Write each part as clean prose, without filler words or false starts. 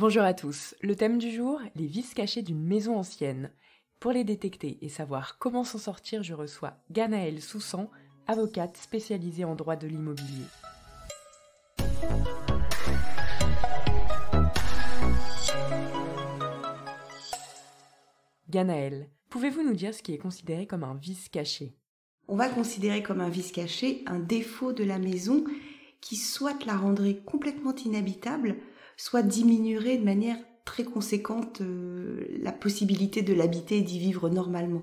Bonjour à tous, le thème du jour, les vices cachés d'une maison ancienne. Pour les détecter et savoir comment s'en sortir, je reçois Ganaëlle Soussan, avocate spécialisée en droit de l'immobilier. Ganaëlle, pouvez-vous nous dire ce qui est considéré comme un vice caché ? On va considérer comme un vice caché un défaut de la maison qui soit la rendrait complètement inhabitable, soit diminuerait de manière très conséquente la possibilité de l'habiter et d'y vivre normalement.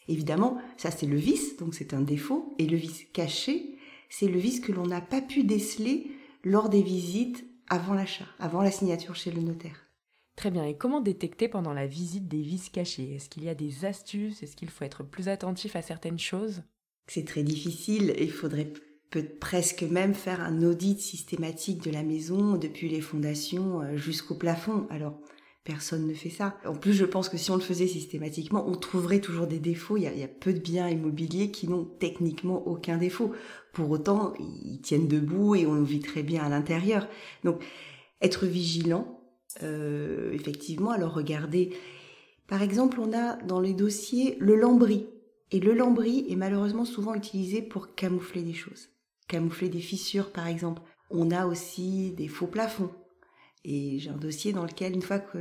Évidemment, ça c'est le vice, donc c'est un défaut, et le vice caché, c'est le vice que l'on n'a pas pu déceler lors des visites avant l'achat, avant la signature chez le notaire. Très bien, et comment détecter pendant la visite des vices cachés ? Est-ce qu'il y a des astuces ? Est-ce qu'il faut être plus attentif à certaines choses ? C'est très difficile, il faudrait presque même faire un audit systématique de la maison, depuis les fondations jusqu'au plafond. Alors, personne ne fait ça. En plus, je pense que si on le faisait systématiquement, on trouverait toujours des défauts. Il y a peu de biens immobiliers qui n'ont techniquement aucun défaut. Pour autant, ils tiennent debout et on vit très bien à l'intérieur. Donc, être vigilant, effectivement, alors regardez. Par exemple, on a dans les dossiers le lambris. Et le lambris est malheureusement souvent utilisé pour camoufler des choses. Camoufler des fissures, par exemple. On a aussi des faux plafonds. Et j'ai un dossier dans lequel, une fois que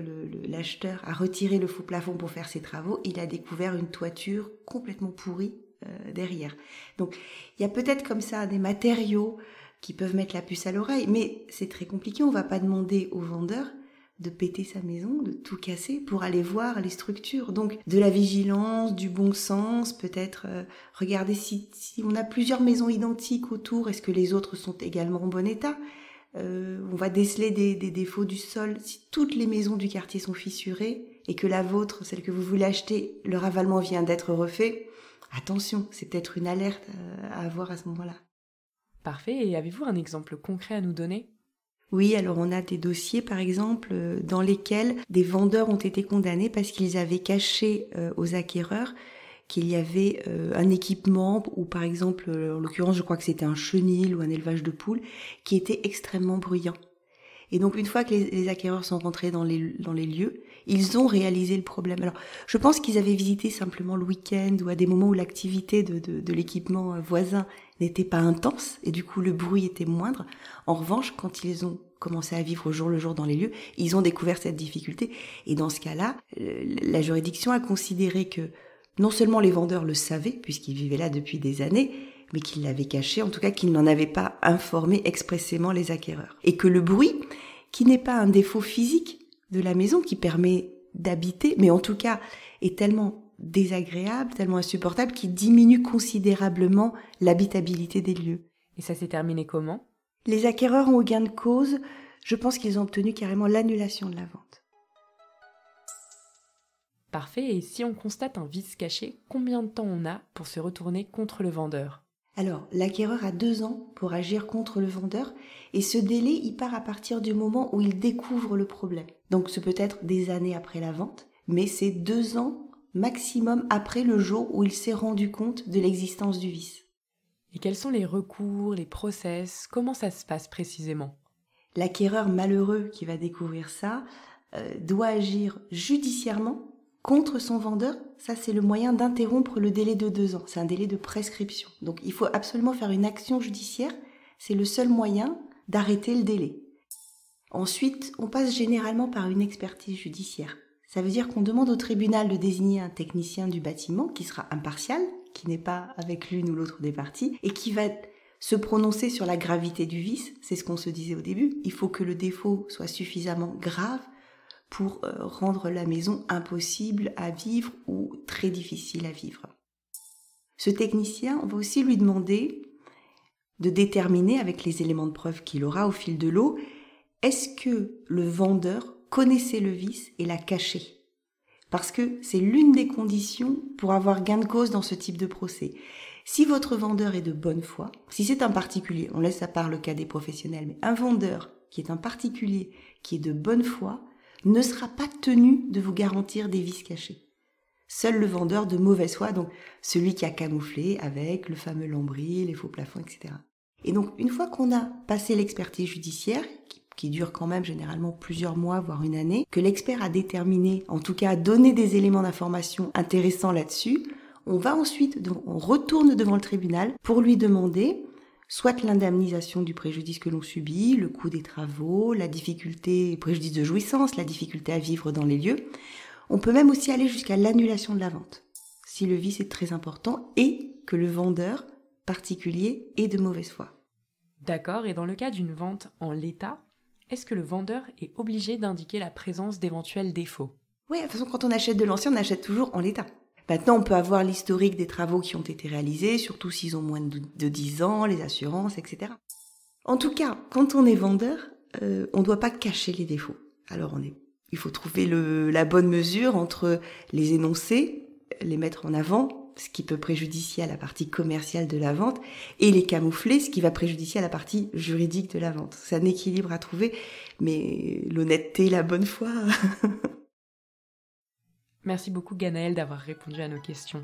l'acheteur a retiré le faux plafond pour faire ses travaux, il a découvert une toiture complètement pourrie derrière. Donc, il y a peut-être comme ça des matériaux qui peuvent mettre la puce à l'oreille, mais c'est très compliqué. On ne va pas demander au vendeur de péter sa maison, de tout casser pour aller voir les structures. Donc de la vigilance, du bon sens, peut-être regarder si on a plusieurs maisons identiques autour, est-ce que les autres sont également en bon état ? On va déceler des défauts du sol. Si toutes les maisons du quartier sont fissurées et que la vôtre, celle que vous voulez acheter, le ravalement vient d'être refait, attention, c'est peut-être une alerte à avoir à ce moment-là. Parfait, et avez-vous un exemple concret à nous donner ? Oui, alors on a des dossiers, par exemple, dans lesquels des vendeurs ont été condamnés parce qu'ils avaient caché aux acquéreurs qu'il y avait un équipement, ou par exemple, en l'occurrence, je crois que c'était un chenil ou un élevage de poules, qui était extrêmement bruyant. Et donc, une fois que les acquéreurs sont rentrés dans les lieux, ils ont réalisé le problème. Alors, je pense qu'ils avaient visité simplement le week-end ou à des moments où l'activité de l'équipement voisin n'était pas intense et du coup, le bruit était moindre. En revanche, quand ils ont commencé à vivre au jour le jour dans les lieux, ils ont découvert cette difficulté. Et dans ce cas-là, la juridiction a considéré que non seulement les vendeurs le savaient, puisqu'ils vivaient là depuis des années, mais qu'ils l'avaient caché, en tout cas qu'ils n'en avaient pas informé expressément les acquéreurs. Et que le bruit, qui n'est pas un défaut physique de la maison qui permet d'habiter, mais en tout cas est tellement désagréable, tellement insupportable, qu'il diminue considérablement l'habitabilité des lieux. Et ça s'est terminé comment ? Les acquéreurs ont eu gain de cause, je pense qu'ils ont obtenu carrément l'annulation de la vente. Parfait, et si on constate un vice caché, combien de temps on a pour se retourner contre le vendeur ? Alors, l'acquéreur a 2 ans pour agir contre le vendeur et ce délai, il part à partir du moment où il découvre le problème. Donc, ce peut être des années après la vente, mais c'est 2 ans maximum après le jour où il s'est rendu compte de l'existence du vice. Et quels sont les recours, les process ? Comment ça se passe précisément ? L'acquéreur malheureux qui va découvrir ça doit agir judiciairement contre son vendeur. Ça, c'est le moyen d'interrompre le délai de 2 ans. C'est un délai de prescription. Donc, il faut absolument faire une action judiciaire. C'est le seul moyen d'arrêter le délai. Ensuite, on passe généralement par une expertise judiciaire. Ça veut dire qu'on demande au tribunal de désigner un technicien du bâtiment qui sera impartial, qui n'est pas avec l'une ou l'autre des parties, et qui va se prononcer sur la gravité du vice. C'est ce qu'on se disait au début. Il faut que le défaut soit suffisamment grave pour rendre la maison impossible à vivre ou très difficile à vivre. Ce technicien, on va aussi lui demander de déterminer avec les éléments de preuve qu'il aura au fil de l'eau, est-ce que le vendeur connaissait le vice et l'a caché ? Parce que c'est l'une des conditions pour avoir gain de cause dans ce type de procès. Si votre vendeur est de bonne foi, si c'est un particulier, on laisse à part le cas des professionnels, mais un vendeur qui est un particulier, qui est de bonne foi, ne sera pas tenu de vous garantir des vices cachés. Seul le vendeur de mauvaise foi, donc celui qui a camouflé avec le fameux lambris, les faux plafonds, etc. Et donc, une fois qu'on a passé l'expertise judiciaire, qui dure quand même généralement plusieurs mois, voire une année, que l'expert a déterminé, en tout cas a donné des éléments d'information intéressants là-dessus, on retourne devant le tribunal pour lui demander soit l'indemnisation du préjudice que l'on subit, le coût des travaux, la difficulté, préjudice de jouissance, la difficulté à vivre dans les lieux. On peut même aussi aller jusqu'à l'annulation de la vente, si le vice est très important et que le vendeur particulier est de mauvaise foi. D'accord, et dans le cas d'une vente en l'état, est-ce que le vendeur est obligé d'indiquer la présence d'éventuels défauts ? Oui, de toute façon, quand on achète de l'ancien, on achète toujours en l'état. Maintenant, on peut avoir l'historique des travaux qui ont été réalisés, surtout s'ils ont moins de 10 ans, les assurances, etc. En tout cas, quand on est vendeur, on ne doit pas cacher les défauts. Alors, il faut trouver la bonne mesure entre les énoncer, les mettre en avant, ce qui peut préjudicier à la partie commerciale de la vente, et les camoufler, ce qui va préjudicier à la partie juridique de la vente. C'est un équilibre à trouver, mais l'honnêteté, la bonne foi... Merci beaucoup Ganaëlle d'avoir répondu à nos questions.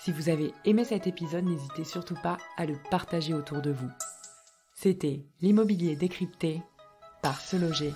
Si vous avez aimé cet épisode, n'hésitez surtout pas à le partager autour de vous. C'était l'immobilier décrypté par Se Loger.